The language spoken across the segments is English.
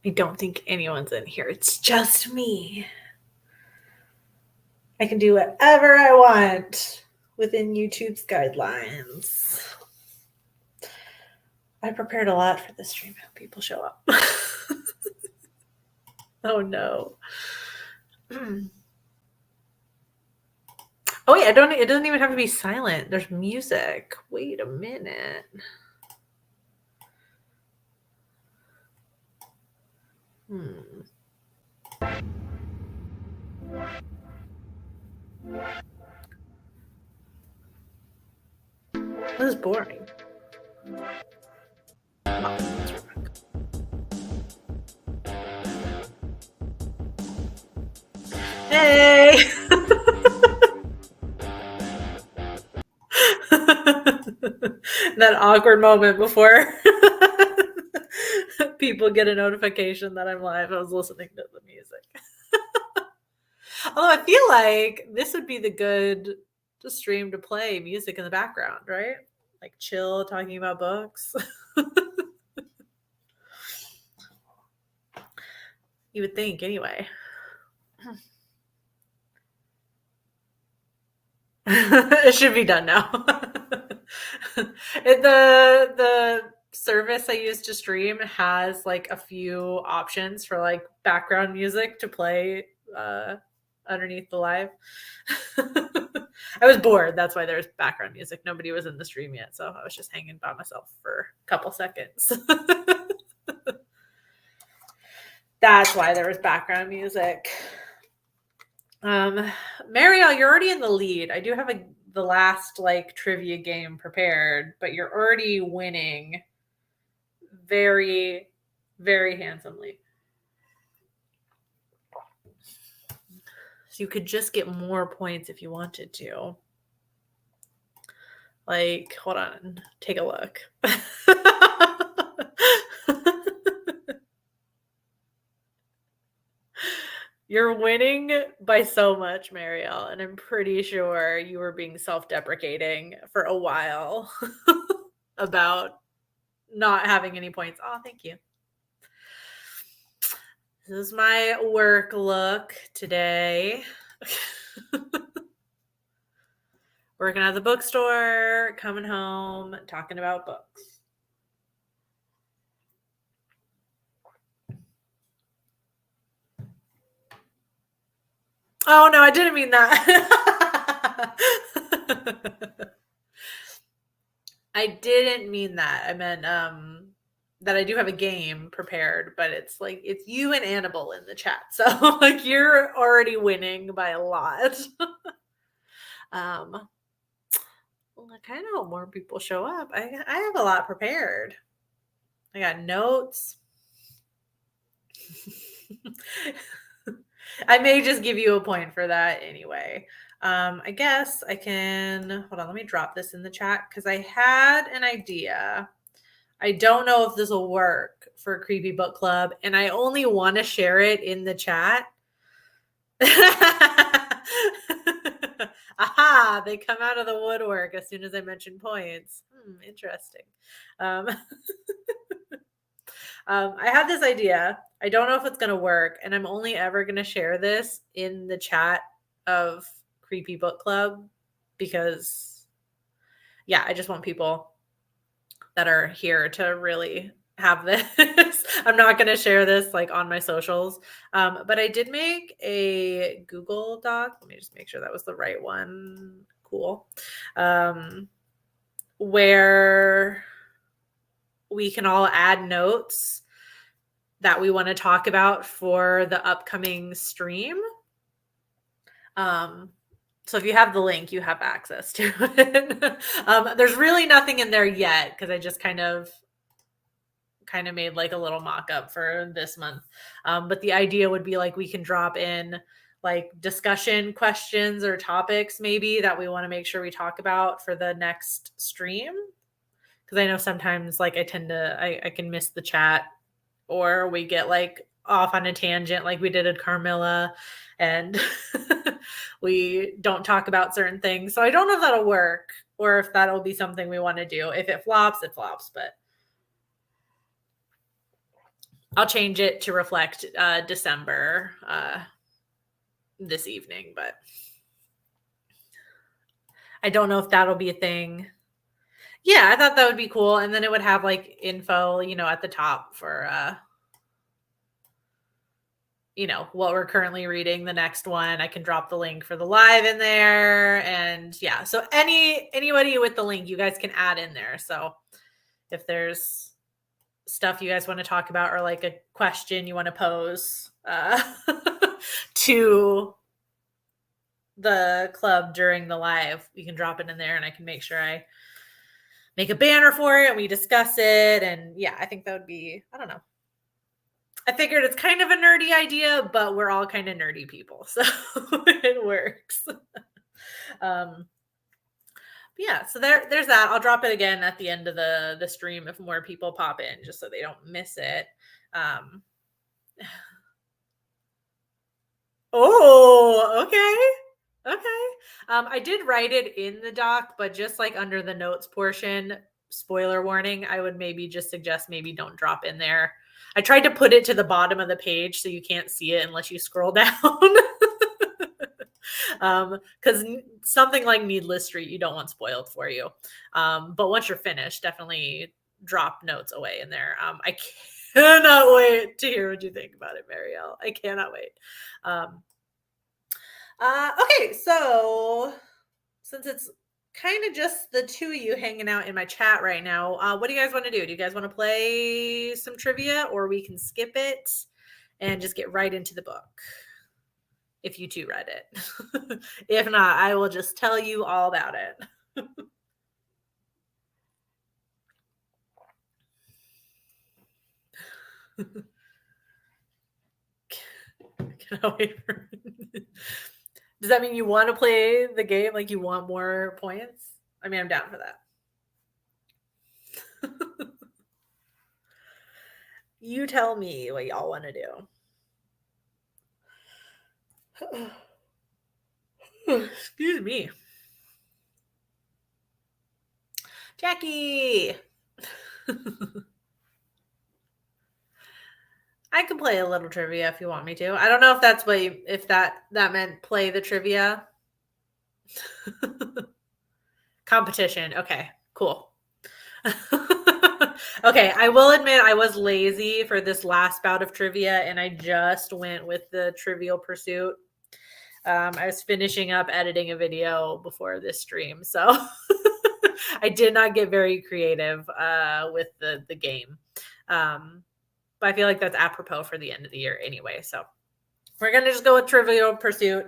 I don't think anyone's in here. It's just me. I can do whatever I want within YouTube's guidelines. I prepared a lot for this stream. I hope people show up. Oh no. Oh wait, it doesn't even have to be silent. There's music. Wait a minute. This is boring. Hey! That awkward moment before people get a notification that I'm live. I was listening to the music. Although I feel like this would be the good stream to play music in the background, right? Like chill, talking about books. You would think, anyway. It should be done now. The service I use to stream has like a few options for like background music to play underneath the live. I was bored. That's why there's background music. Nobody was in the stream yet, so I was just hanging by myself for a couple seconds. That's why there was background music. Mariel, you're already in the lead. I do have the last like trivia game prepared, but you're already winning very, very handsomely. So you could just get more points if you wanted to. Like, hold on, take a look. You're winning by so much, Mariel, and I'm pretty sure you were being self-deprecating for a while about not having any points. Oh, thank you. This is my work look today. Working at the bookstore, coming home, talking about books. Oh no, I didn't mean that. I didn't mean that. I meant that I do have a game prepared, but it's like it's you and Annabelle in the chat. So like you're already winning by a lot. I kind of hope more people show up. I have a lot prepared. I got notes. I may just give you a point for that anyway. I guess I can hold on. Let me drop this in the chat because I had an idea. I don't know if this will work for Creepy Book Club, and I only want to share it in the chat. Aha! They come out of the woodwork as soon as I mention points. Interesting. I have this idea. I don't know if it's going to work, and I'm only ever going to share this in the chat of Creepy Book Club because, yeah, I just want people that are here to really have this. I'm not going to share this like on my socials, but I did make a Google Doc. Let me just make sure that was the right one. Cool. Where we can all add notes that we want to talk about for the upcoming stream. So if you have the link, you have access to it. There's really nothing in there yet because I just kind of made like a little mock-up for this month. But the idea would be like we can drop in like discussion questions or topics maybe that we want to make sure we talk about for the next stream. Because I know sometimes like I can miss the chat or we get like off on a tangent like we did at Carmilla and we don't talk about certain things. So I don't know if that'll work or if that'll be something we want to do. If it flops, it flops. But I'll change it to reflect December this evening, but I don't know if that'll be a thing. Yeah, I thought that would be cool. And then it would have like info, at the top for what we're currently reading, the next one. I can drop the link for the live in there. And yeah, so anybody with the link, you guys can add in there. So if there's stuff you guys want to talk about or like a question you want to pose to the club during the live, you can drop it in there and I can make sure I make a banner for it and we discuss it. And yeah, I think that would be, I don't know. I figured it's kind of a nerdy idea, but we're all kind of nerdy people, so it works. Yeah, so there's that. I'll drop it again at the end of the stream if more people pop in, just so they don't miss it. Oh, okay. I did write it in the doc, but just like under the notes portion, spoiler warning, I would maybe just suggest maybe don't drop in there. I tried to put it to the bottom of the page so you can't see it unless you scroll down. Because something like Needless Street, you don't want spoiled for you. But once you're finished, definitely drop notes away in there. I cannot wait to hear what you think about it, Marielle. I cannot wait. Okay, so since it's kind of just the two of you hanging out in my chat right now, what do you guys want to do? Do you guys want to play some trivia, or we can skip it and just get right into the book? If you two read it. If not, I will just tell you all about it. Cannot wait for Does that mean you want to play the game? Like you want more points? I mean, I'm down for that. You tell me what y'all want to do. Excuse me. Jackie. I can play a little trivia if you want me to. I don't know if that's what if that meant play the trivia. Competition. Okay, cool. Okay, I will admit I was lazy for this last bout of trivia and I just went with the Trivial Pursuit. I was finishing up editing a video before this stream, so I did not get very creative with the game. But I feel like that's apropos for the end of the year anyway. So we're going to just go with Trivial Pursuit.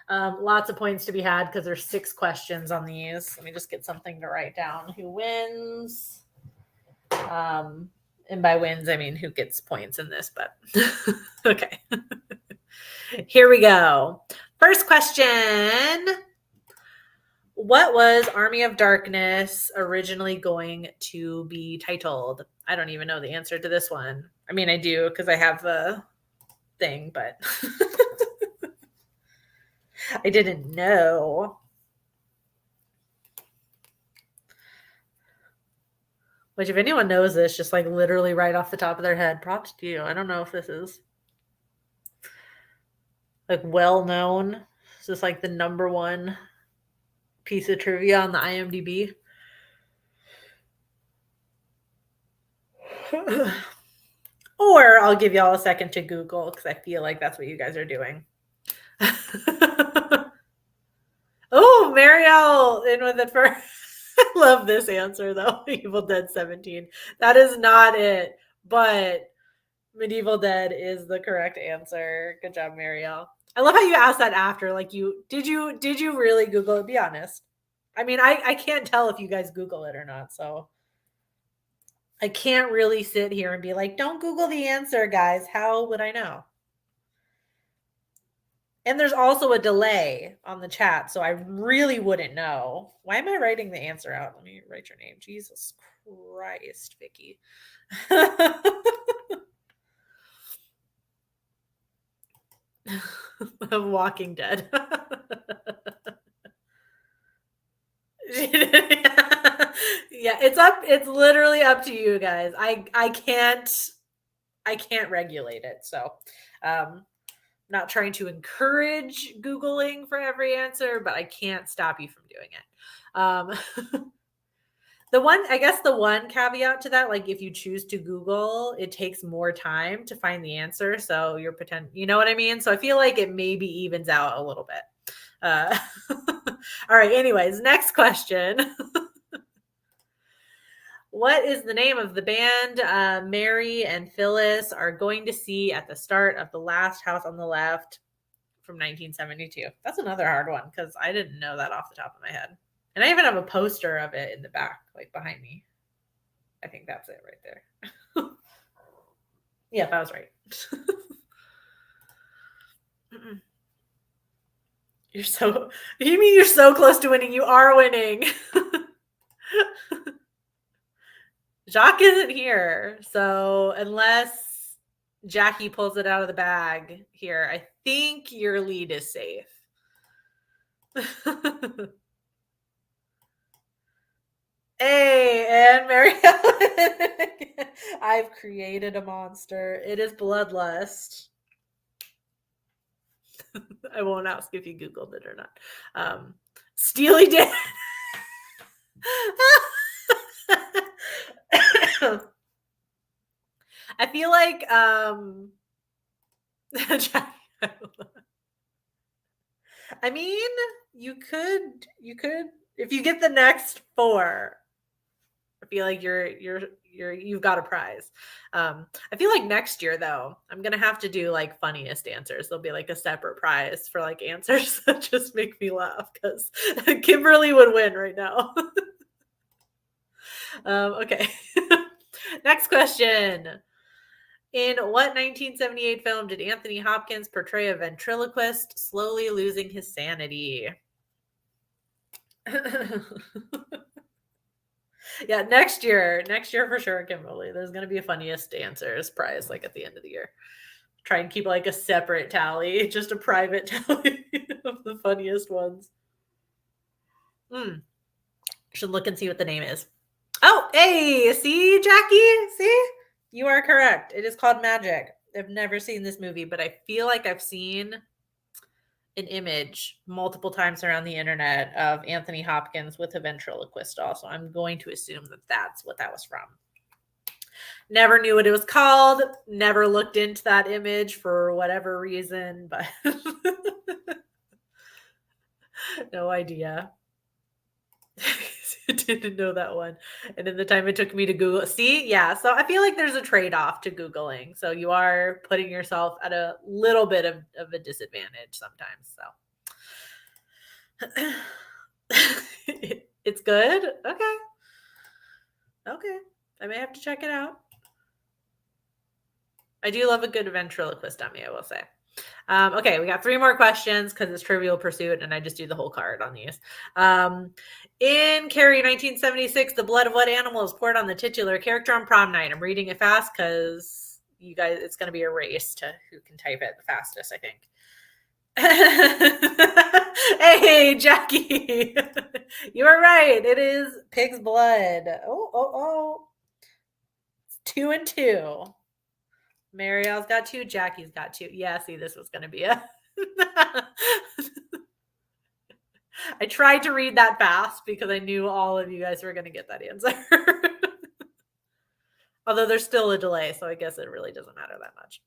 Lots of points to be had because there's 6 questions on these. Let me just get something to write down. Who wins? And by wins, I mean who gets points in this, but okay. Here we go. First question. What was Army of Darkness originally going to be titled? I don't even know the answer to this one. I mean, I do because I have the thing, but I didn't know. Which, if anyone knows this, just like literally right off the top of their head, props to you. I don't know if this is like well known. Is this like the number one piece of trivia on the IMDb? Or I'll give y'all a second to Google because I feel like that's what you guys are doing. Oh, Marielle in with it first. I love this answer though. Evil Dead 17. That is not it, but Medieval Dead is the correct answer. Good job, Marielle. I love how you asked that after. Like did you really Google it? Be honest. I mean, I can't tell if you guys Google it or not, so I can't really sit here and be like, don't Google the answer, guys. How would I know? And there's also a delay on the chat, so I really wouldn't know. Why am I writing the answer out? Let me write your name. Jesus Christ, Vicky. Of Walking Dead. Yeah, it's literally up to you guys. I I can't regulate it. So, not trying to encourage Googling for every answer, but I can't stop you from doing it. I guess the one caveat to that, like if you choose to Google, it takes more time to find the answer. So you're you know what I mean? So I feel like it maybe evens out a little bit. All right. Anyways, next question. What is the name of the band Mary and Phyllis are going to see at the start of The Last House on the Left from 1972? That's another hard one because I didn't know that off the top of my head. And I even have a poster of it in the back, like behind me. I think that's it right there. Yep, I was right. You mean you're so close to winning? You are winning. Jacques isn't here. So unless Jackie pulls it out of the bag here, I think your lead is safe. Hey, and Mary Ellen. I've created a monster. It is Bloodlust. I won't ask if you Googled it or not. Steely Dan. I feel like I mean, you could if you get the next 4, I feel like you've got a prize. I feel like next year though, I'm gonna have to do like funniest answers. There'll be like a separate prize for like answers that just make me laugh because Kimberly would win right now. Okay. Next question. In what 1978 film did Anthony Hopkins portray a ventriloquist slowly losing his sanity? Yeah, next year for sure, Kimberly. There's going to be a funniest answers prize like at the end of the year. Try and keep like a separate tally, just a private tally of the funniest ones. Should look and see what the name is. Oh, hey, see, Jackie? See? You are correct. It is called Magic. I've never seen this movie, but I feel like I've seen an image multiple times around the internet of Anthony Hopkins with a ventriloquist doll. So I'm going to assume that that's what that was from. Never knew what it was called. Never looked into that image for whatever reason, but no idea. Didn't know that one. And in the time it took me to Google, see, yeah. So I feel like there's a trade-off to Googling. So you are putting yourself at a little bit of a disadvantage sometimes. So it's good. Okay. I may have to check it out. I do love a good ventriloquist dummy, I will say. Okay, we got 3 more questions because it's Trivial Pursuit, and I just do the whole card on these. In Carrie 1976, the blood of what animal is poured on the titular character on prom night? I'm reading it fast because you guys, it's going to be a race to who can type it the fastest, I think. Hey, Jackie, you are right. It is pig's blood. Oh. It's 2 and 2. Marielle's got 2. Jackie's got 2. Yeah, see, this was going to be a... I tried to read that fast because I knew all of you guys were going to get that answer. Although there's still a delay, so I guess it really doesn't matter that much.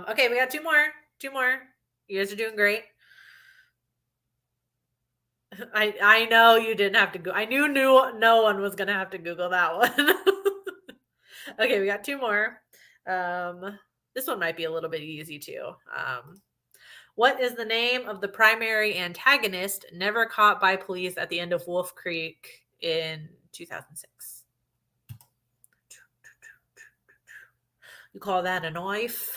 Okay, we got 2 more. 2 more. You guys are doing great. I know you didn't have to go. I knew no one was going to have to Google that one. Okay, we got 2 more. This one might be a little bit easy too. What is the name of the primary antagonist never caught by police at the end of Wolf Creek in 2006? You call that a knife?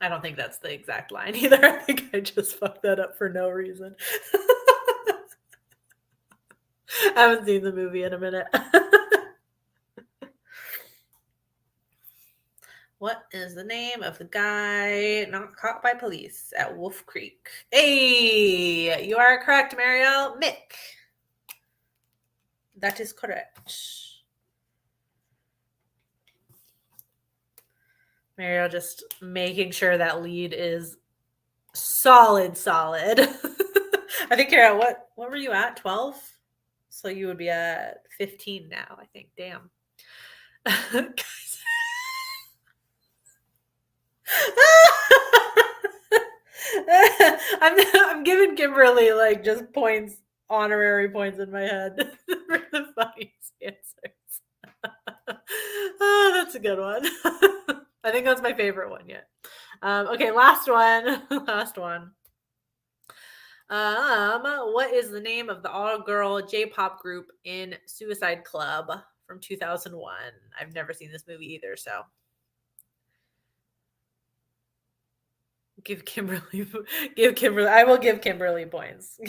I don't think that's the exact line either. I think I just fucked that up for no reason. I haven't seen the movie in a minute. What is the name of the guy not caught by police at Wolf Creek? Hey, you are correct, Marielle. Mick. That is correct. Mariel just making sure that lead is solid. I think you're at what were you at? 12? So you would be at 15 now, I think. Damn. I'm giving Kimberly like just points, honorary points in my head for the funniest answers. Oh, that's a good one. I think that's my favorite one yet. Okay, last one. Last one. What is the name of the all-girl J-pop group in Suicide Club from 2001? I've never seen this movie either, so give Kimberly. Give Kimberly. I will give Kimberly points.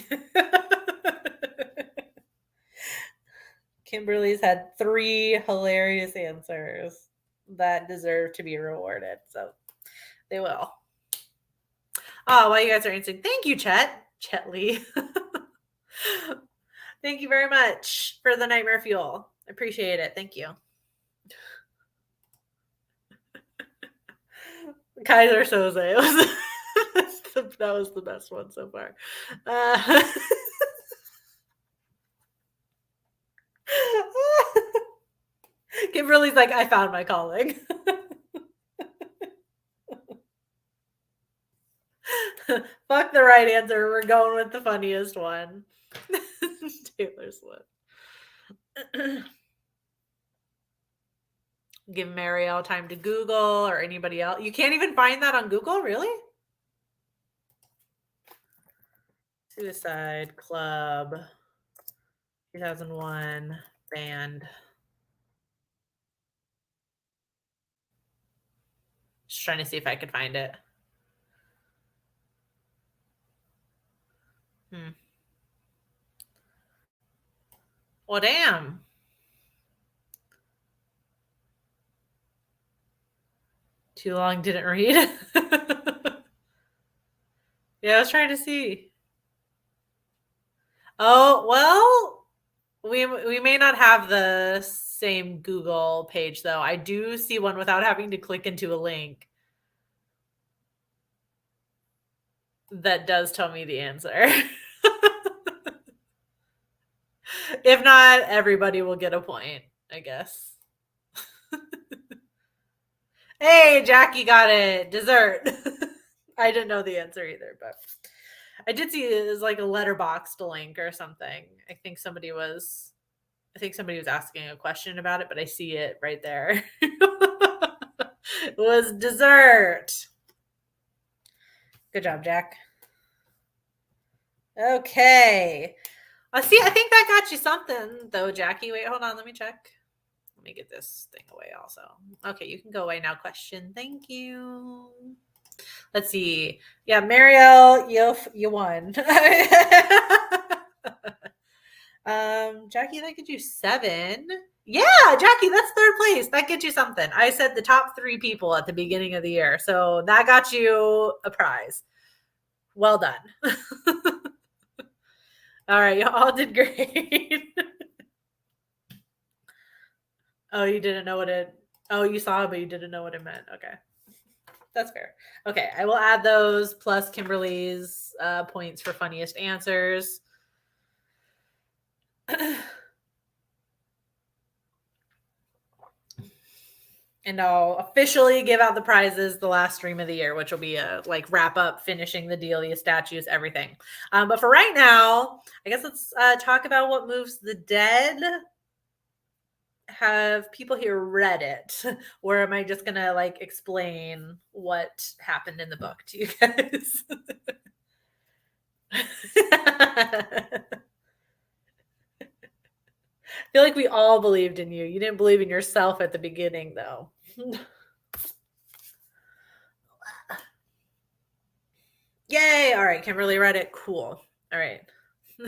Kimberly's had 3 hilarious answers that deserve to be rewarded, so they will. Oh, while you guys are answering, thank you, Chet Lee. Thank you very much for the nightmare fuel. I appreciate it. Thank you. Kaiser Soze. That was the best one so far. Kimberly's like, I found my calling. Fuck the right answer. We're going with the funniest one. Taylor Swift. Give Marielle time to Google or anybody else. You can't even find that on Google, really? Suicide Club 2001 band. Just trying to see if I could find it. Well, damn. Too long, didn't read. Yeah, I was trying to see. Oh, well, we may not have the same Google page, though. I do see one without having to click into a link that does tell me the answer. If not, everybody will get a point, I guess. Hey, Jackie got it. Dessert. I didn't know the answer either, but I did see it was like a letterboxed link or something. I think somebody was asking a question about it, but I see it right there. It was dessert. Good job, Jack. Okay. I think that got you something though, Jackie. Wait, hold on. Let me check. Let me get this thing away also. Okay, you can go away now. Question. Thank you. Let's see. Yeah, Marielle, you won. Jackie, that gets you 7. Yeah, Jackie, that's 3rd place. That gets you something. I said the top 3 people at the beginning of the year. So that got you a prize. Well done. All right, you all did great. Oh, you didn't know what it. Oh, you saw it, but you didn't know what it meant. Okay. That's fair. Okay, I will add those plus Kimberly's points for funniest answers. And I'll officially give out the prizes the last stream of the year, which will be a like wrap up, finishing the Delia statues, everything. But for right now, I guess let's talk about what moves the dead. Have people here read it, or am I just gonna like explain what happened in the book to you guys? I feel like we all believed in you. You didn't believe in yourself at the beginning, though. Yay! All right, Kimberly read it. Cool. All right.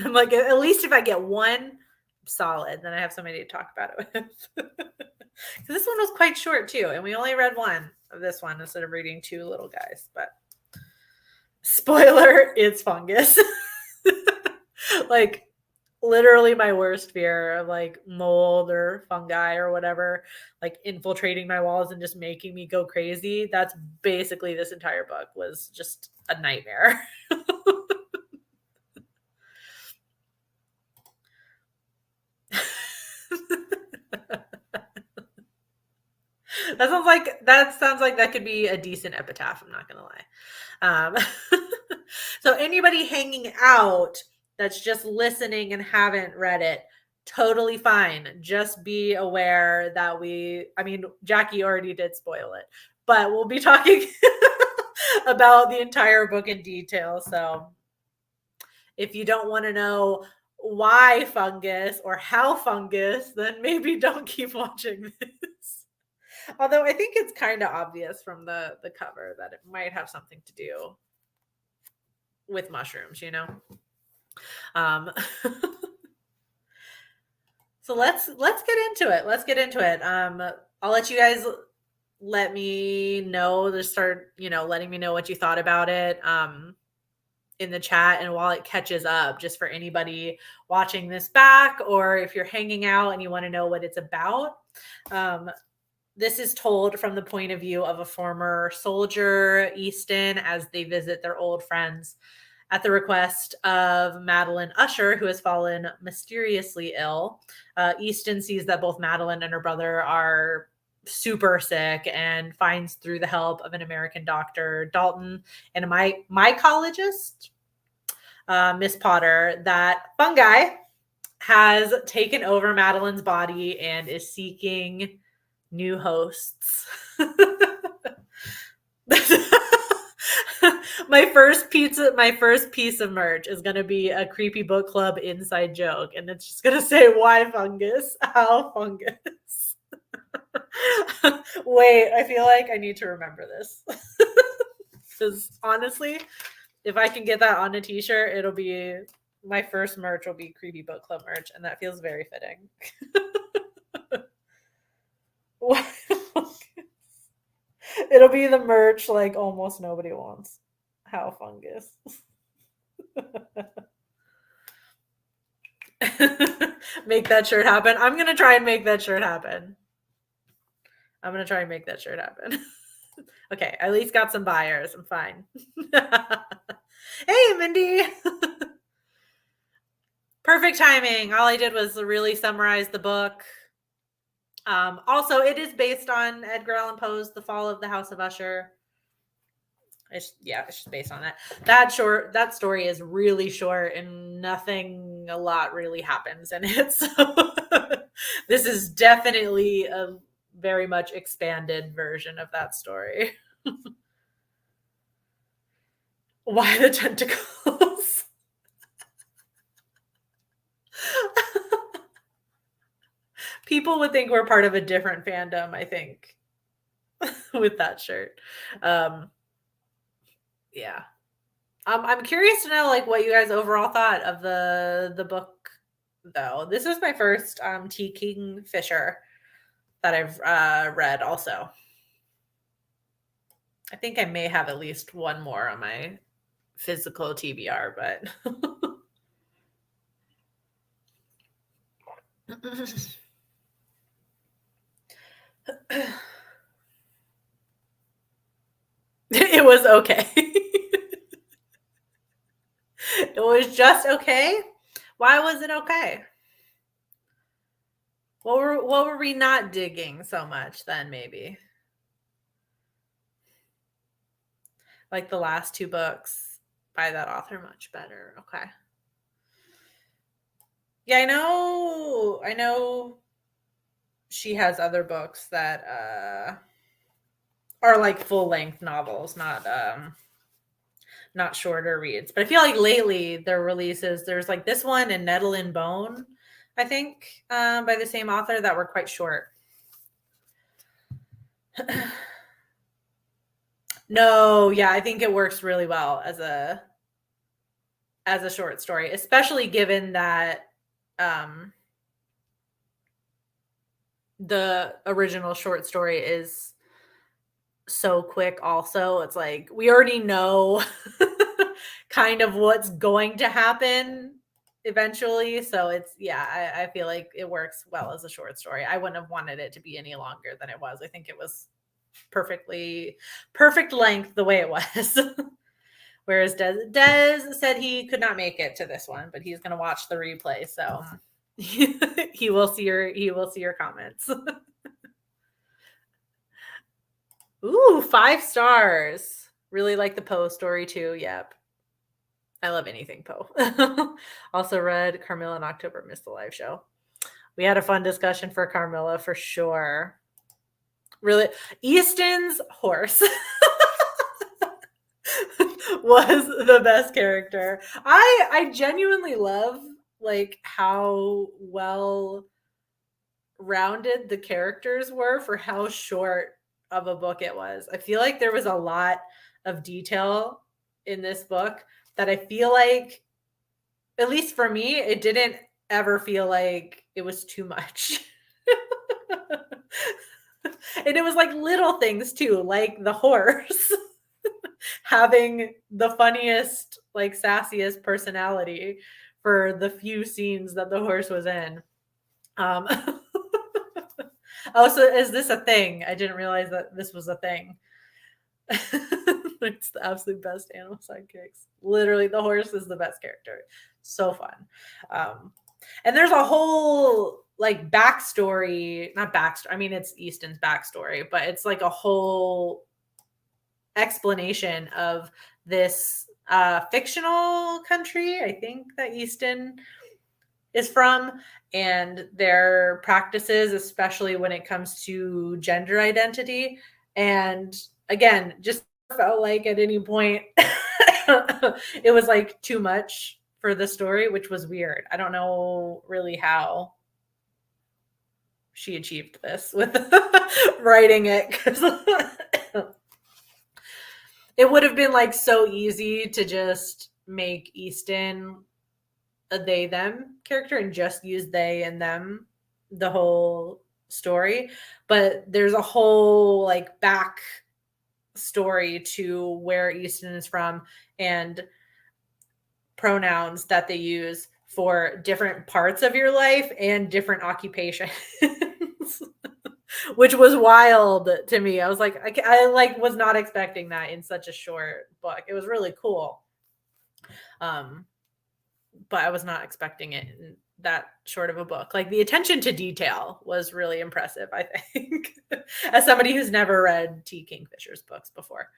I'm like, at least if I get one solid, then I have somebody to talk about it with. This one was quite short too, and we only read one of this one instead of reading 2 little guys. But spoiler, it's fungus. Like literally my worst fear of like mold or fungi or whatever, like infiltrating my walls and just making me go crazy. That's basically this entire book was just a nightmare. That sounds like that could be a decent epitaph. I'm not gonna lie. So anybody hanging out that's just listening and haven't read it, totally fine. Just be aware that I mean, Jackie already did spoil it, but we'll be talking about the entire book in detail. So if you don't want to know why fungus or how fungus, then maybe don't keep watching this. Although I think it's kind of obvious from the cover that it might have something to do with mushrooms, you know. Um, so let's get into it. Let's get into it. I'll let you guys let me know to start, letting me know what you thought about it in the chat, and while it catches up, just for anybody watching this back, or if you're hanging out and you want to know what it's about. This is told from the point of view of a former soldier, Easton, as they visit their old friends at the request of Madeline Usher, who has fallen mysteriously ill. Easton sees that both Madeline and her brother are super sick and finds, through the help of an American doctor, Dalton, and a mycologist, Miss Potter, that fungi has taken over Madeline's body and is seeking new hosts. my first piece of merch is going to be a creepy book club inside joke, and it's just going to say, why fungus, how fungus. Wait, I feel like I need to remember this. Because honestly, if I can get that on a t-shirt, it'll be my first merch will be creepy book club merch, and that feels very fitting. It'll be the merch like almost nobody wants. How fungus. Make that shirt happen. I'm gonna try and make that shirt happen. Okay, I at least got some buyers. I'm fine. Hey, Mindy. Perfect timing. All I did was really summarize the book. Also, it is based on Edgar Allan Poe's The Fall of the House of Usher. It's just based on that. That story is really short and a lot really happens in it. So this is definitely a very much expanded version of that story. Why the tentacles? People would think we're part of a different fandom, I think, with that shirt. Yeah. I'm curious to know like what you guys overall thought of the book, though. This was my first T. Kingfisher that I've read also. I think I may have at least one more on my physical TBR, but it was okay. It was just okay. Why was it okay? What were we not digging so much then, maybe? Like the last two books by that author, much better. Okay. Yeah, I know she has other books that are like full-length novels, not shorter reads. But I feel like lately their releases, there's like this one and Nettle and Bone, I think, by the same author, that were quite short. No, yeah, I think it works really well as a short story, especially given that the original short story is so quick. Also, it's like we already know kind of what's going to happen eventually. So I feel like it works well as a short story. I wouldn't have wanted it to be any longer than it was. I think it was perfect length the way it was. Whereas Des said he could not make it to this one, but he's going to watch the replay. So he will see your comments. Ooh, 5 stars. Really like the Poe story too. Yep. I love anything Poe. Also read Carmilla in October, missed the live show. We had a fun discussion for Carmilla for sure. Really, Easton's horse was the best character. I genuinely love like how well rounded the characters were for how short of a book it was. I feel like there was a lot of detail in this book that I feel like, at least for me, it didn't ever feel like it was too much. And it was like little things too, like the horse having the funniest, like sassiest personality for the few scenes that the horse was in. Oh, so is this a thing? I didn't realize that this was a thing. It's the absolute best animal sidekicks. Literally, the horse is the best character. So fun. And there's a whole like backstory, not backstory. I mean, it's Easton's backstory, but it's like a whole explanation of this fictional country, I think, that Easton is from, and their practices, especially when it comes to gender identity. And again, just felt like at any point it was like too much for the story, which was weird. I don't know really how she achieved this with writing it, because it would have been like so easy to just make Easton a they them character and just use they and them the whole story, but there's a whole like back story to where Easton is from and pronouns that they use for different parts of your life and different occupations. Which was wild to me. I was like, I like was not expecting that in such a short book. It was really cool. But I was not expecting it in that short of a book. Like the attention to detail was really impressive, I think, as somebody who's never read T. Kingfisher's books before.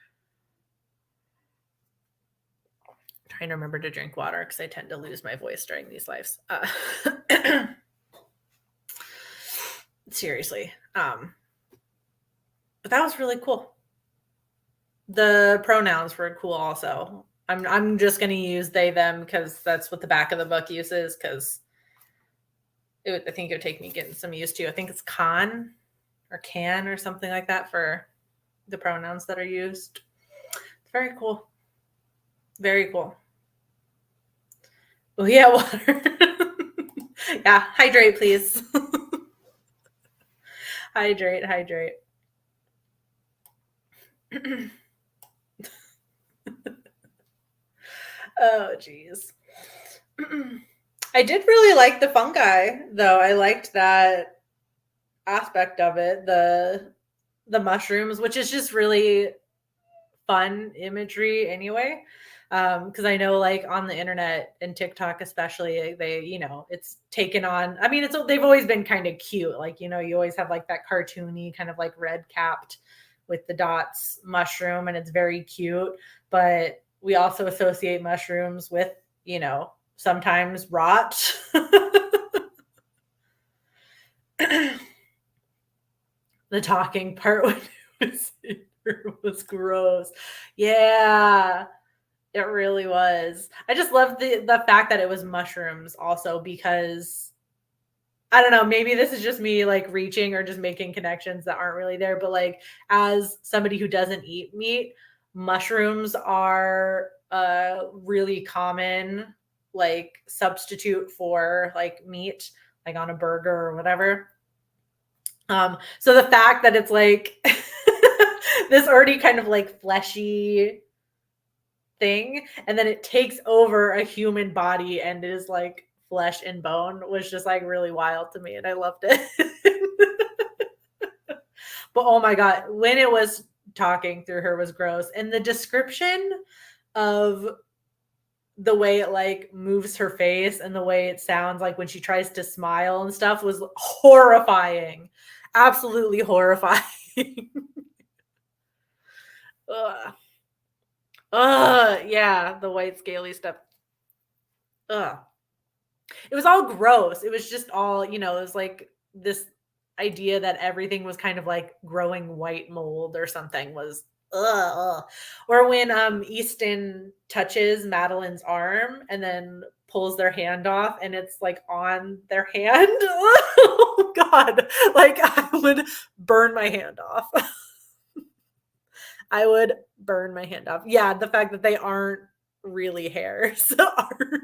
I'm trying to remember to drink water because I tend to lose my voice during these lives. Seriously. But that was really cool. The pronouns were cool also. I'm just going to use they, them, because that's what the back of the book uses, because I think it would take me getting some used to. I think it's con or can or something like that for the pronouns that are used. It's very cool. Very cool. Oh, yeah, water. Yeah, hydrate, please. Hydrate. Oh, geez. I did really like the fungi, though. I liked that aspect of it, the mushrooms, which is just really fun imagery anyway. Because I know, like on the internet and TikTok especially, they, it's taken on. I mean, they've always been kind of cute. Like, you always have like that cartoony kind of like red capped with the dots mushroom, and it's very cute. But we also associate mushrooms with, sometimes rot. The talking part when it was gross. Yeah, it really was. I just love the fact that it was mushrooms also, because I don't know, maybe this is just me like reaching or just making connections that aren't really there, but like as somebody who doesn't eat meat, mushrooms are a really common like substitute for like meat, like on a burger or whatever. So the fact that it's like this already kind of like fleshy thing, and then it takes over a human body and is like flesh and bone was just like really wild to me, and I loved it. But oh my god, when it was talking through her was gross, and the description of the way it like moves her face and the way it sounds like when she tries to smile and stuff was horrifying. Absolutely horrifying. Ugh. Yeah, the white scaly stuff. Ugh. It was all gross. It was just all, it was like this idea that everything was kind of like growing white mold or something was ugh. Or when Easton touches Madeline's arm and then pulls their hand off and it's like on their hand. Oh god. Like I would burn my hand off. I would burn my hand off. Yeah, the fact that they aren't really hairs are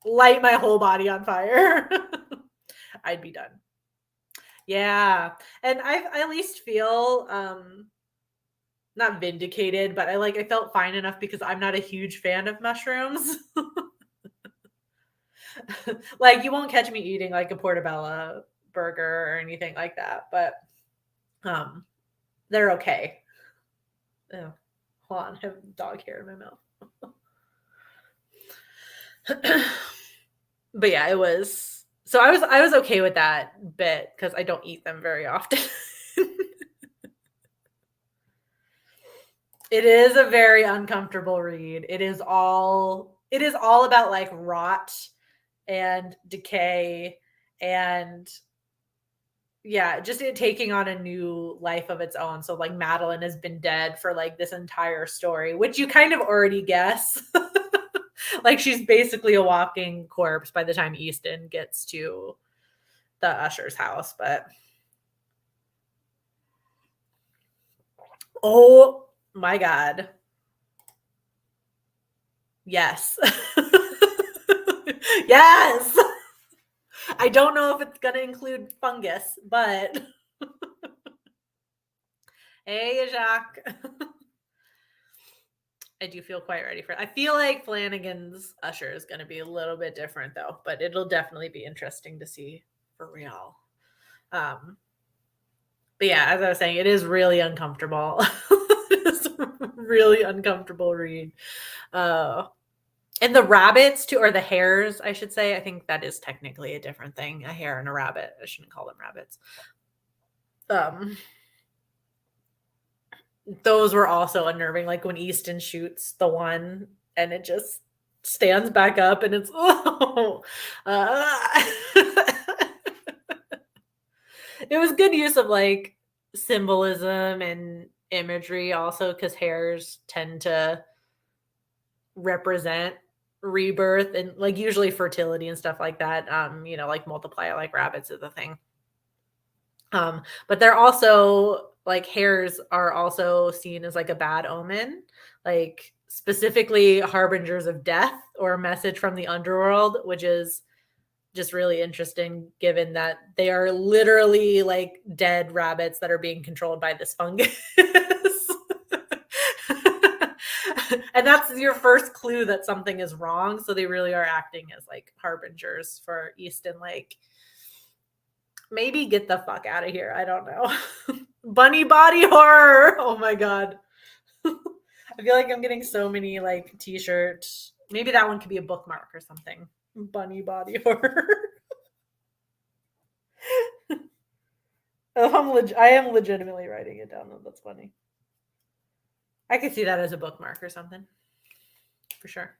light my whole body on fire. I'd be done. Yeah. And I at least feel not vindicated, but I felt fine enough because I'm not a huge fan of mushrooms. Like you won't catch me eating like a portobello burger or anything like that, but they're okay. Oh, hold on, I have dog hair in my mouth. But yeah, it was so I was okay with that bit because I don't eat them very often. It is a very uncomfortable read. It is all about like rot and decay and yeah, just it taking on a new life of its own. So like Madeline has been dead for like this entire story, which you kind of already guess. Like she's basically a walking corpse by the time Easton gets to the usher's house, but oh my god. Yes. Yes. I don't know if it's going to include fungus, but hey, Jacques. I do feel quite ready for it. I feel like Flanagan's Usher is going to be a little bit different though, but it'll definitely be interesting to see for real. But yeah, as I was saying, it is really uncomfortable. It's a really uncomfortable read. Uh, and the rabbits too, or the hares, I should say. I think that is technically a different thing. A hare and a rabbit. I shouldn't call them rabbits. Those were also unnerving. Like when Easton shoots the one and it just stands back up and it's it was good use of like symbolism and imagery also because hares tend to represent rebirth and like usually fertility and stuff like that. Like multiply like rabbits is a thing. But they're also like hares are also seen as like a bad omen, like specifically harbingers of death or a message from the underworld, which is just really interesting given that they are literally like dead rabbits that are being controlled by this fungus. And that's your first clue that something is wrong. So they really are acting as like harbingers for Easton, like maybe get the fuck out of here. I don't know. Bunny body horror. Oh my god. I feel like I'm getting so many like t-shirts. Maybe that one could be a bookmark or something. Bunny body horror. I am legitimately writing it down. That's funny. I could see that as a bookmark or something. For sure.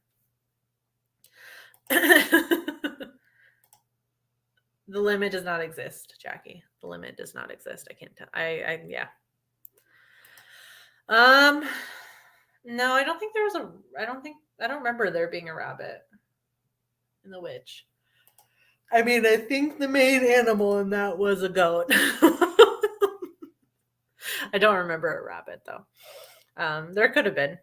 The limit does not exist, Jackie. The limit does not exist. I can't tell. Yeah. No, I don't think there was I don't remember there being a rabbit in The Witch. I mean, I think the main animal in that was a goat. I don't remember a rabbit though. There could have been.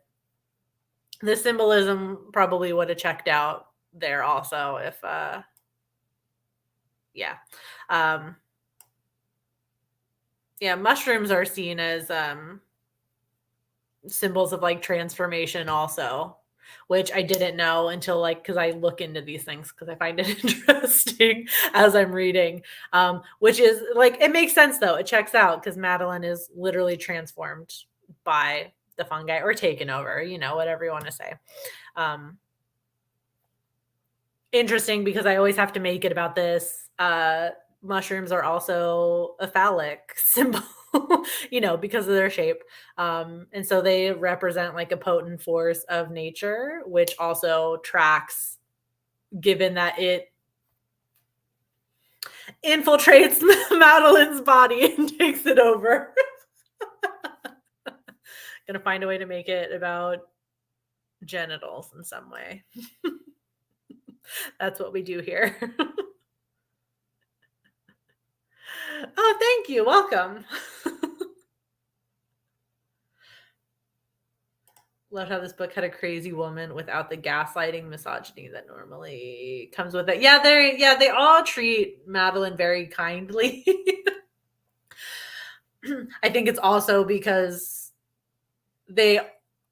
The symbolism probably would have checked out there also if yeah. Yeah, mushrooms are seen as symbols of like transformation also. which I didn't know until because I look into these things because I find it interesting as I'm reading. Which is it makes sense though. It checks out because Madeline is literally transformed by the fungi or taken over, whatever you want to say. Interesting because I always have to make it about this. Mushrooms are also a phallic symbol, because of their shape. And so they represent a potent force of nature, which also tracks given that it infiltrates Madeline's body and takes it over. Gonna find a way to make it about genitals in some way. That's what we do here. Oh, thank you. Welcome. Love how this book had a crazy woman without the gaslighting misogyny that normally comes with it. Yeah, they all treat Madeline very kindly. I think it's also because they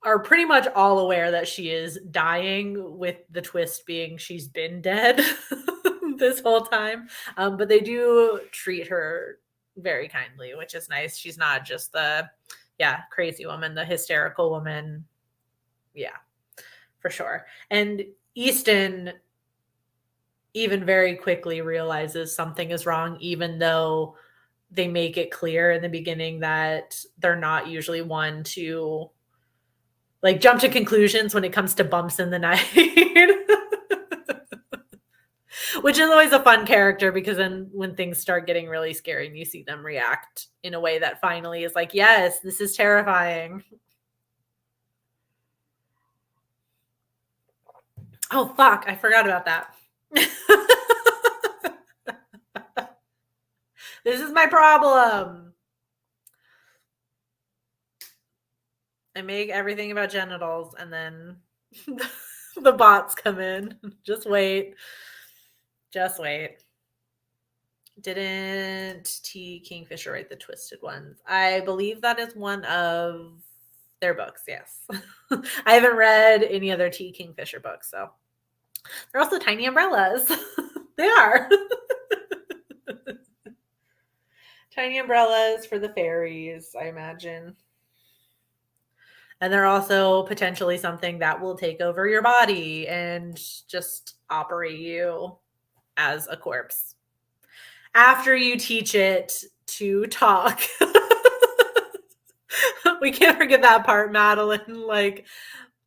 are pretty much all aware that she is dying, with the twist being she's been dead this whole time. But they do treat her very kindly, which is nice. She's not just the crazy woman, the hysterical woman. Yeah, for sure. And Easton even very quickly realizes something is wrong, even though they make it clear in the beginning that they're not usually one to jump to conclusions when it comes to bumps in the night. Which is always a fun character because then when things start getting really scary and you see them react in a way that finally is yes, this is terrifying. Oh, fuck. I forgot about that. This is my problem. I make everything about genitals and then the bots come in. Just wait. Just wait. Didn't T. Kingfisher write the Twisted Ones? I believe that is one of their books, yes. I haven't read any other T. Kingfisher books, so. They're also tiny umbrellas. They are. Tiny umbrellas for the fairies, I imagine. And they're also potentially something that will take over your body and just operate you as a corpse. After you teach it to talk. We can't forget that part. Madeline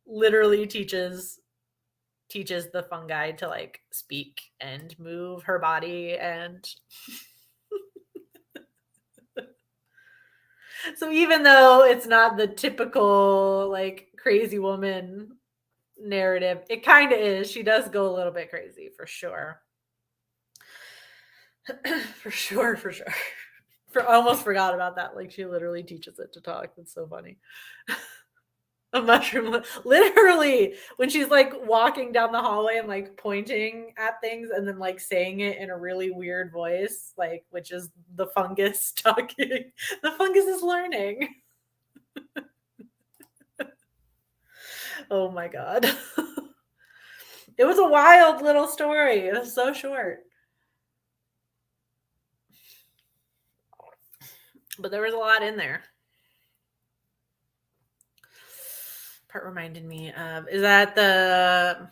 literally teaches the fungi to speak and move her body, and so even though it's not the typical crazy woman narrative, it kind of is. She does go a little bit crazy for sure. For sure. Almost forgot about that. She literally teaches it to talk. That's so funny. A mushroom, literally, when she's walking down the hallway and pointing at things and then saying it in a really weird voice, which is the fungus talking. The fungus is learning. Oh my God. It was a wild little story. It was so short. But there was a lot in there. Part reminded me of, is that the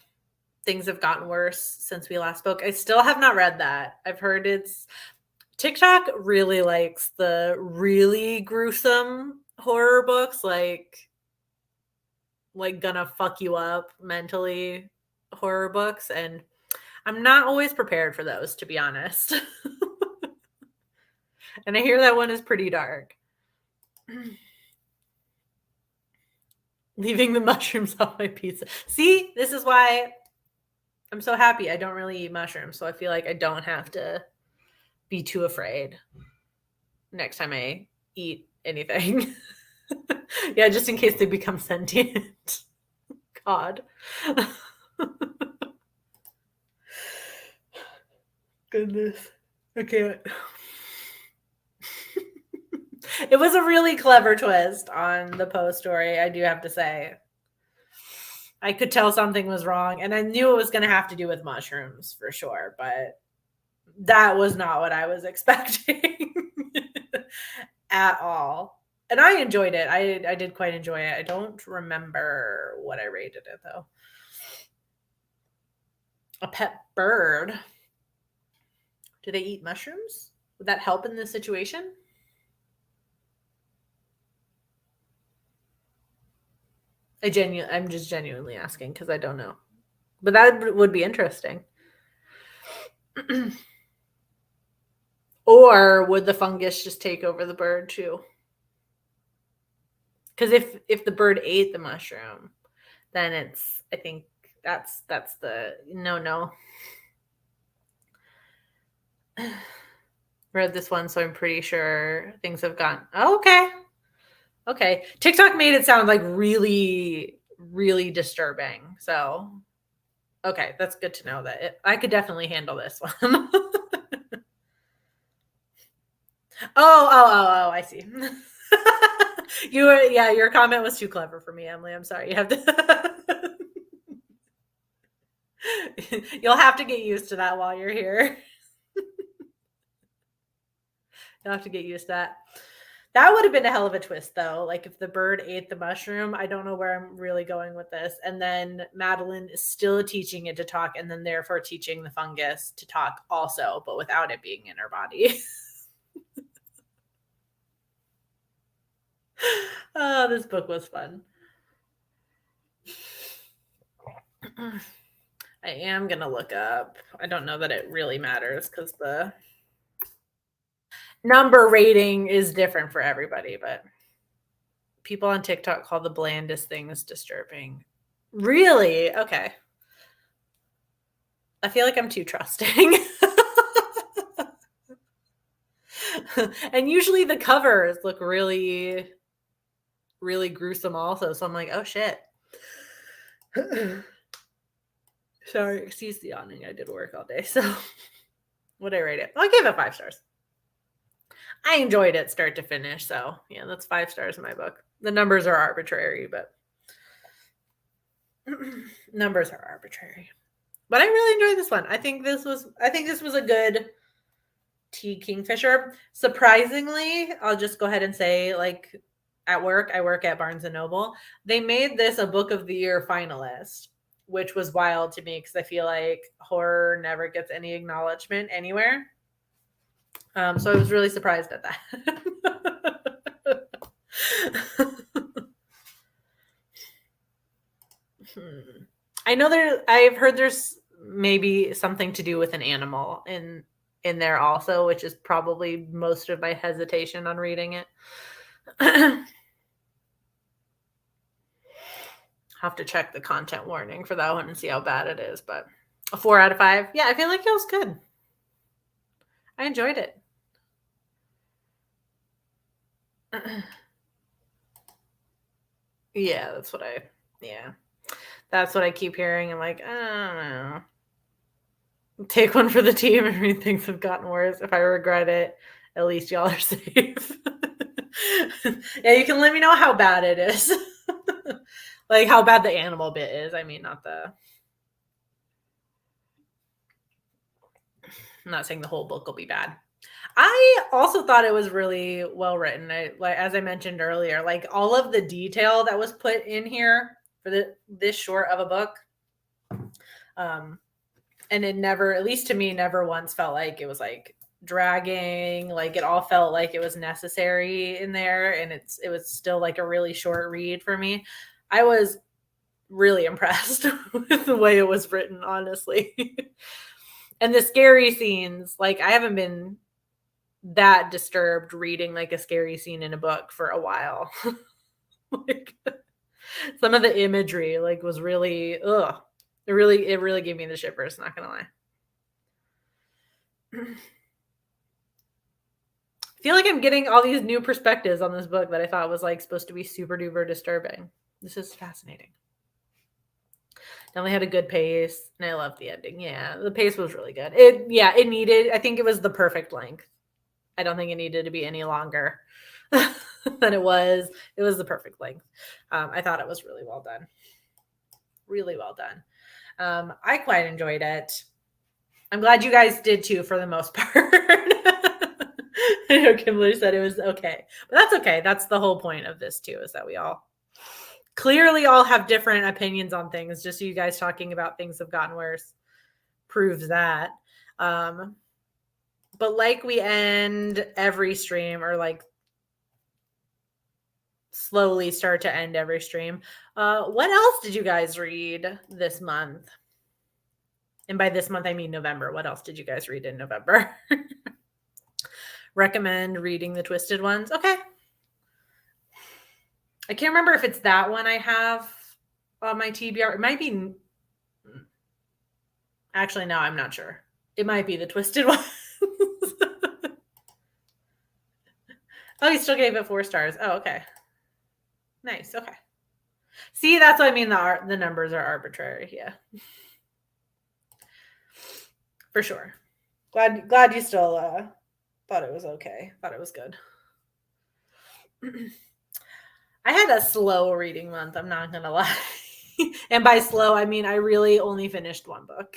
Things Have Gotten Worse Since We Last Spoke? I still have not read that. I've heard TikTok really likes the really gruesome horror books, gonna fuck you up mentally horror books, and I'm not always prepared for those, to be honest. And I hear that one is pretty dark. Leaving the mushrooms off my pizza. See, this is why I'm so happy I don't really eat mushrooms, so I feel like I don't have to be too afraid next time I eat anything. Yeah, just in case they become sentient. God. Goodness. Okay. It was a really clever twist on the Poe story, I do have to say. I could tell something was wrong, and I knew it was going to have to do with mushrooms for sure, but that was not what I was expecting at all. And I enjoyed it. I did quite enjoy it. I don't remember what I rated it though. A pet bird. Do they eat mushrooms? Would that help in this situation? I'm just genuinely asking because I don't know. But that would be interesting. Or would the fungus just take over the bird too? Because if the bird ate the mushroom, then it's I think that's the no. Read this one, so I'm pretty sure things have gone. Oh, okay. TikTok made it sound like really, really disturbing. So okay, that's good to know that I could definitely handle this one. Oh, I see. Your comment was too clever for me, Emily. I'm sorry. You have to You'll have to get used to that while you're here. You'll have to get used to that. That would have been a hell of a twist, though. Like if the bird ate the mushroom, I don't know where I'm really going with this. And then Madeline is still teaching it to talk, and then therefore teaching the fungus to talk also, but without it being in her body. Oh, this book was fun. I am going to look up. I don't know that it really matters because the number rating is different for everybody, but people on TikTok call the blandest things disturbing. Really? Okay. I feel like I'm too trusting. And usually the covers look really, really gruesome also. So I'm like, oh shit. Sorry, excuse the yawning. I did work all day. So what did I rate it? I gave it 5 stars. I enjoyed it start to finish. So yeah, that's 5 stars in my book. The numbers are arbitrary, but numbers are arbitrary. But I really enjoyed this one. I think this was a good tea Kingfisher. Surprisingly, I'll just go ahead and say, like, at work, I work at Barnes and Noble. They made this a book of the year finalist, which was wild to me because I feel like horror never gets any acknowledgement anywhere. So I was really surprised at that. I know I've heard there's maybe something to do with an animal in there also, which is probably most of my hesitation on reading it. Have to check the content warning for that one and see how bad it is, but a 4 out of 5. Yeah, I feel like it was good. I enjoyed it. Yeah, that's what I keep hearing. I'm like, I don't know. Take one for the team and read things have gotten worse. If I regret it, at least y'all are safe. Yeah, you can let me know how bad it is. Like how bad the animal bit is. I mean, not the. I'm not saying the whole book will be bad. I also thought it was really well written. As I mentioned earlier, like all of the detail that was put in here for this short of a book. And it never, at least to me, never once felt like it was like dragging. Like it all felt like it was necessary in there, and it was still like a really short read for me. I was really impressed with the way it was written, honestly. And the scary scenes, like I haven't been that disturbed reading like a scary scene in a book for a while. Like some of the imagery like was really it really gave me the shivers, not gonna lie. I feel like I'm getting all these new perspectives on this book that I thought was like supposed to be super duper disturbing. This is fascinating. Definitely had a good pace, and I loved the ending. Yeah, the pace was really good. It needed. I think it was the perfect length. I don't think it needed to be any longer than it was. It was the perfect length. I thought it was really well done. Really well done. I quite enjoyed it. I'm glad you guys did too, for the most part. I know Kimberly said it was okay, but that's okay. That's the whole point of this too, is that we all clearly all have different opinions on things. Just you guys talking about things have gotten worse proves that. But like we end every stream, or like slowly start to end every stream. What else did you guys read this month? And by this month, I mean November. What else did you guys read in November? Recommend reading the Twisted Ones. Okay. I can't remember if it's that one I have on my TBR. It might be. Actually, no, I'm not sure. It might be the Twisted Ones. Oh, you still gave it 4 stars. Oh, okay. Nice. Okay. See, that's what I mean. The numbers are arbitrary. Yeah. For sure. Glad you still thought it was okay. Thought it was good. I had a slow reading month, I'm not gonna lie. And by slow, I mean I really only finished 1 book.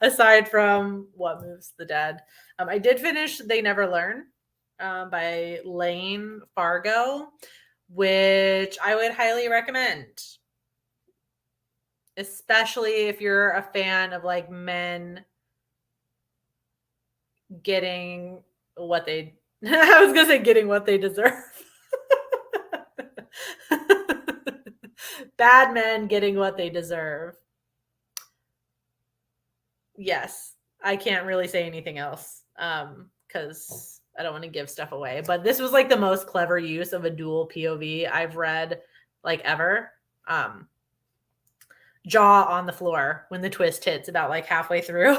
Aside from What Moves the Dead. I did finish They Never Learn by Lane Fargo, which I would highly recommend. Especially if you're a fan of like men getting what they I was gonna say getting what they deserve. Bad men getting what they deserve. Yes, I can't really say anything else because I don't want to give stuff away. But this was like the most clever use of a dual POV I've read like ever. Jaw on the floor when the twist hits about like halfway through.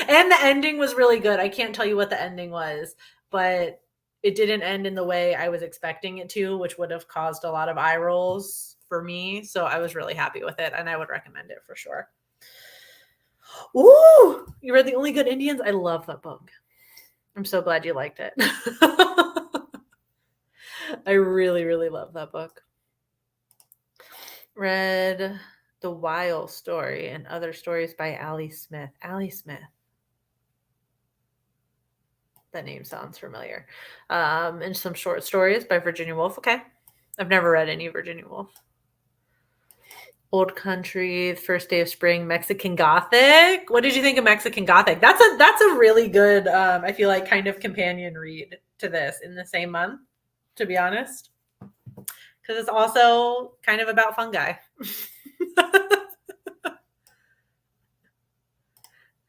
And the ending was really good. I can't tell you what the ending was, but it didn't end in the way I was expecting it to, which would have caused a lot of eye rolls for me. So I was really happy with it, and I would recommend it for sure. Ooh, you read The Only Good Indians? I love that book. I'm so glad you liked it. I really, really love that book. Read The Wild Story and Other Stories by Allie Smith. Allie Smith. That name sounds familiar. And some short stories by Virginia Woolf. Okay. I've never read any Virginia Woolf. Old Country, First Day of Spring, Mexican Gothic. What did you think of Mexican Gothic? That's a really good, I feel like, kind of companion read to this in the same month, to be honest. Because it's also kind of about fungi.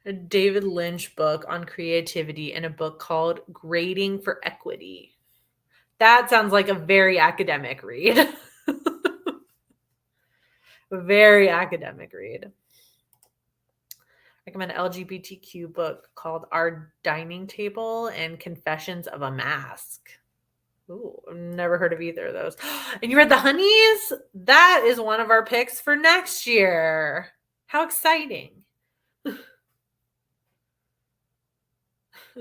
A David Lynch book on creativity and a book called Grading for Equity. That sounds like a very academic read. Very academic read. Recommend an LGBTQ book called Our Dining Table and Confessions of a Mask. Ooh, I've never heard of either of those. And you read The Honeys? That is one of our picks for next year. How exciting.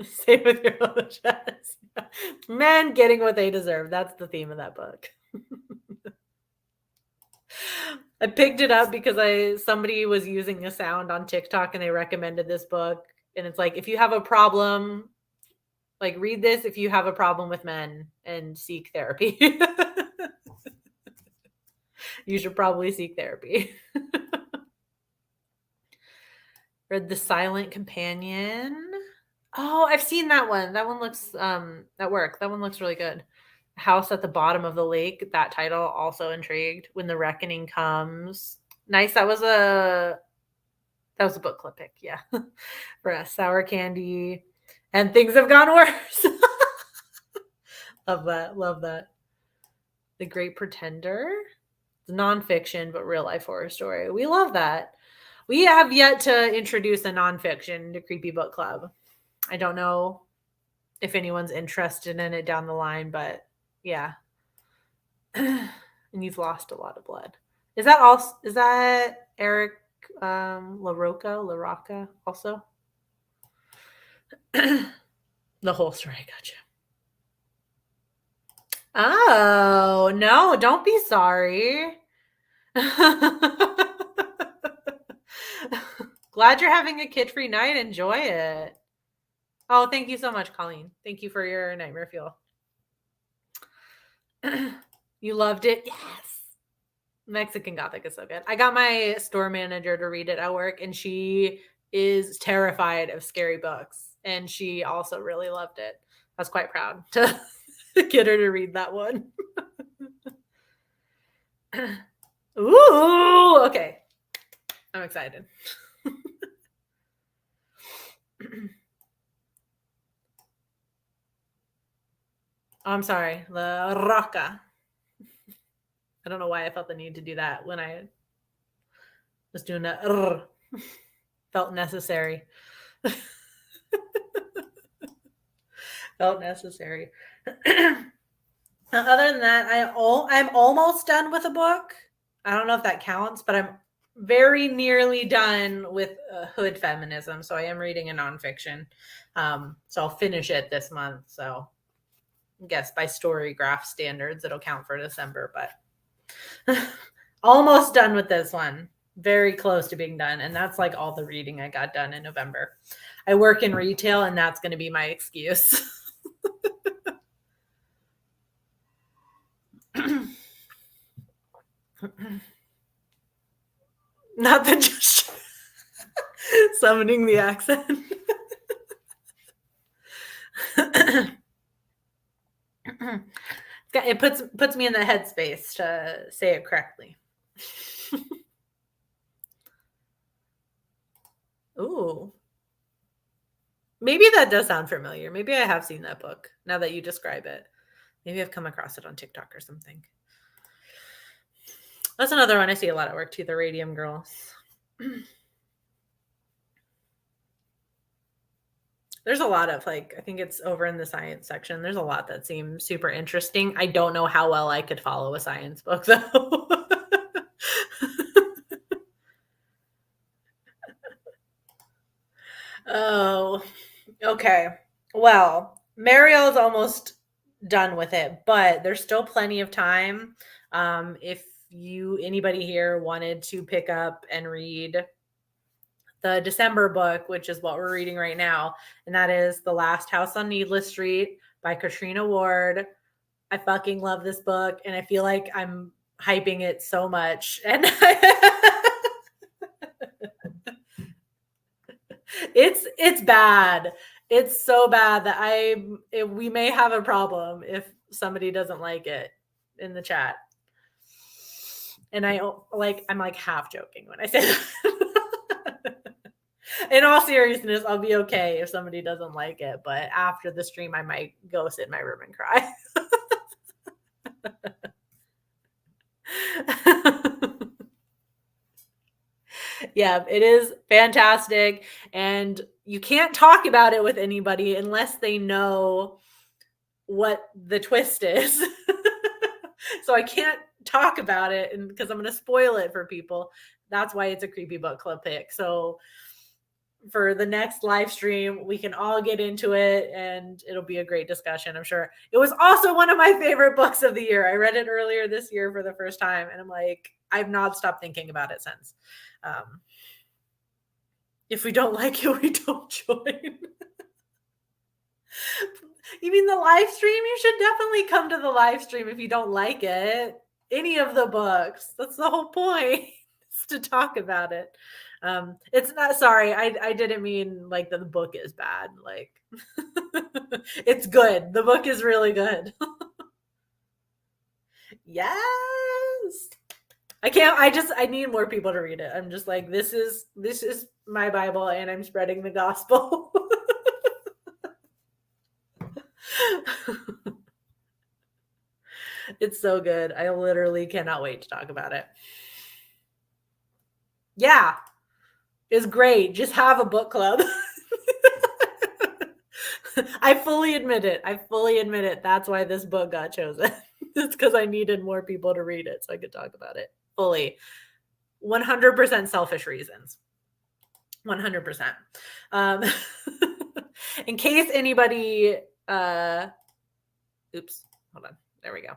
Same with your other chest. Men getting what they deserve. That's the theme of that book. I picked it up because somebody was using a sound on TikTok and they recommended this book. And it's like, if you have a problem, like read this if you have a problem with men and seek therapy. You should probably seek therapy. Read The Silent Companion. Oh, I've seen that one. That one looks at work. That one looks really good. House at the Bottom of the Lake. That title also intrigued. When the Reckoning Comes. Nice. That was a book club pick. Yeah. For us. Sour Candy. And Things Have Gone Worse. Love that. Love that. The Great Pretender. It's nonfiction, but real life horror story. We love that. We have yet to introduce a nonfiction to Creepy Book Club. I don't know if anyone's interested in it down the line, but yeah. And you've lost a lot of blood. Is that Eric LaRocca also? The whole story, gotcha. Oh, no, don't be sorry. Glad you're having a kid-free night. Enjoy it. Oh, thank you so much, Colleen. Thank you for your nightmare fuel. You loved it? Yes. Mexican Gothic is so good. I got my store manager to read it at work, and she is terrified of scary books. And she also really loved it. I was quite proud to get her to read that one. Ooh, okay. I'm excited. Oh, I'm sorry. La Rocca. I don't know why I felt the need to do that when I was doing that. Felt necessary. Felt necessary. Other than that, I'm almost done with a book. I don't know if that counts, but I'm very nearly done with hood feminism. So I am reading a nonfiction. So I'll finish it this month. So I guess by Storygraph standards, it'll count for December, but almost done with this one. Very close to being done. And that's like all the reading I got done in November. I work in retail, and that's going to be my excuse. Not the just summoning the accent. It puts me in the headspace to say it correctly. Ooh. Maybe that does sound familiar. Maybe I have seen that book now that you describe it. Maybe I've come across it on TikTok or something. That's another one I see a lot at work too, the Radium Girls. There's a lot of I think it's over in the science section. There's a lot that seems super interesting. I don't know how well I could follow a science book though. Oh, okay. Well, Mariel's almost done with it, but there's still plenty of time. If anybody here wanted to pick up and read the December book, which is what we're reading right now, and that is The Last House on Needless Street by Katrina Ward. I fucking love this book, and I feel like I'm hyping it so much. And it's bad. It's so bad that we may have a problem if somebody doesn't like it in the chat. And I'm like half joking when I say that. In all seriousness, I'll be okay if somebody doesn't like it, but after the stream, I might go sit in my room and cry. Yeah, it is fantastic. And you can't talk about it with anybody unless they know what the twist is. So I can't talk about it because I'm going to spoil it for people. That's why it's a creepy book club pick. So for the next live stream, we can all get into it and it'll be a great discussion, I'm sure. It was also one of my favorite books of the year. I read it earlier this year for the first time, and I'm like, I've not stopped thinking about it since. If we don't like it, we don't join. You mean the live stream? You should definitely come to the live stream if you don't like it. Any of the books. That's the whole point. Is to talk about it. It's not, sorry, I didn't mean like the book is bad. Like it's good. The book is really good. Yes. I need more people to read it. I'm just like, this is my Bible and I'm spreading the gospel. It's so good. I literally cannot wait to talk about it. Yeah. It's great. Just have a book club. I fully admit it. That's why this book got chosen. It's because I needed more people to read it so I could talk about it fully. 100% selfish reasons. 100%. In case anybody, oops, hold on. There we go.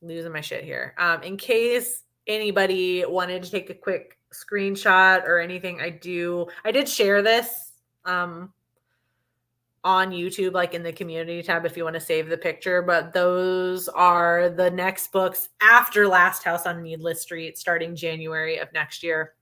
Losing my shit here. In case anybody wanted to take a quick screenshot or anything, I did share this on YouTube, like in the community tab, if you want to save the picture. But those are the next books after Last House on Needless Street, starting January of next year.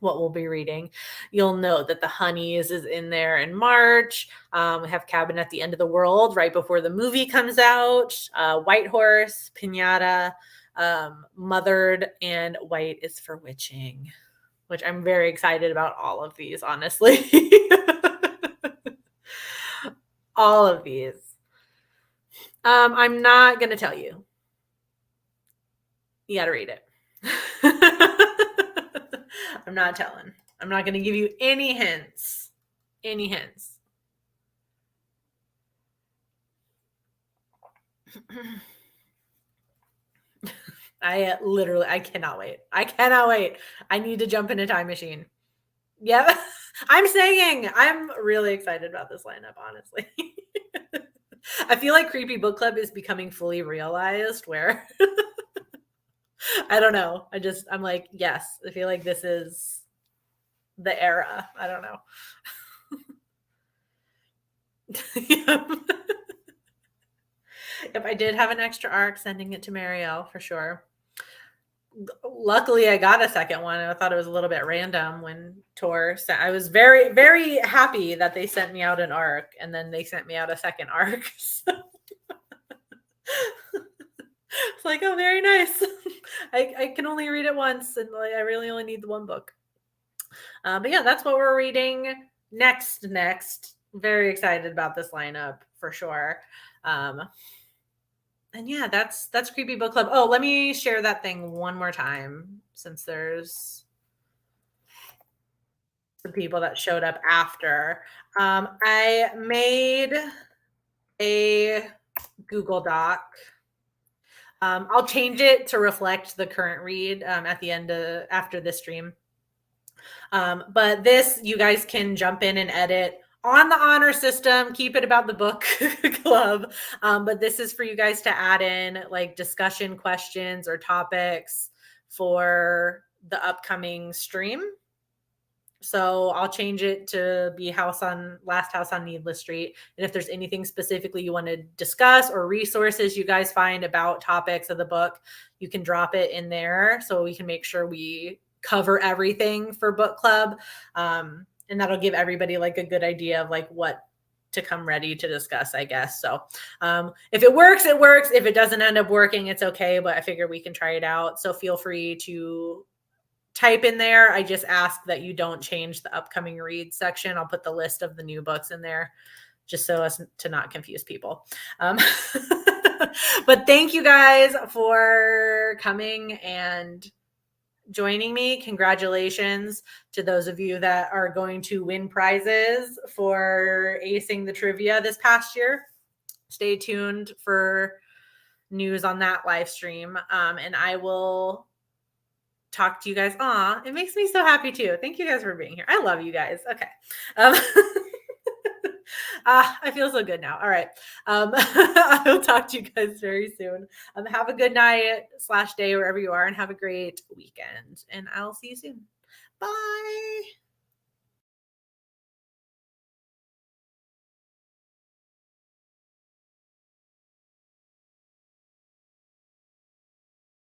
What we'll be reading. You'll note that The Honeys is in there in March. We have Cabin at the End of the World right before the movie comes out. White Horse, Pinata, Mothered, and White is for Witching, which I'm very excited about all of these, honestly. All of these. I'm not going to tell you. You got to read it. I'm not telling. I'm not going to give you any hints. Any hints. I cannot wait. I cannot wait. I need to jump in a time machine. Yeah. I'm saying I'm really excited about this lineup, honestly. I feel like Creepy Book Club is becoming fully realized where I don't know. I'm like, yes, I feel like this is the era. I don't know. Yep, I did have an extra arc, sending it to Marielle for sure. Luckily, I got a second one. I thought it was a little bit random when Tor sent. I was very, very happy that they sent me out an arc, and then they sent me out a second arc. So it's like, oh, very nice. I can only read it once, and like, I really only need the one book. But yeah, that's what we're reading next. Very excited about this lineup for sure. And yeah, that's Creepy Book Club. Oh, let me share that thing one more time, since there's some people that showed up after. I made a Google Doc. I'll change it to reflect the current read at the end after this stream. But this, you guys can jump in and edit on the honor system. Keep it about the book club. But this is for you guys to add in like discussion questions or topics for the upcoming stream. So I'll change it to be Last House on Needless Street. And if there's anything specifically you want to discuss or resources you guys find about topics of the book, you can drop it in there so we can make sure we cover everything for book club. And that'll give everybody like a good idea of like what to come ready to discuss, I guess. So if it works, it works. If it doesn't end up working, it's okay. But I figure we can try it out. So feel free to type in there. I just ask that you don't change the upcoming read section. I'll put the list of the new books in there just so as to not confuse people. But thank you guys for coming and joining me. Congratulations to those of you that are going to win prizes for acing the trivia this past year. Stay tuned for news on that live stream. And I will talk to you guys. Aw, it makes me so happy too. Thank you guys for being here. I love you guys. Okay. I feel so good now. All right. I will talk to you guys very soon. Have a good night/day wherever you are, and have a great weekend. And I'll see you soon. Bye.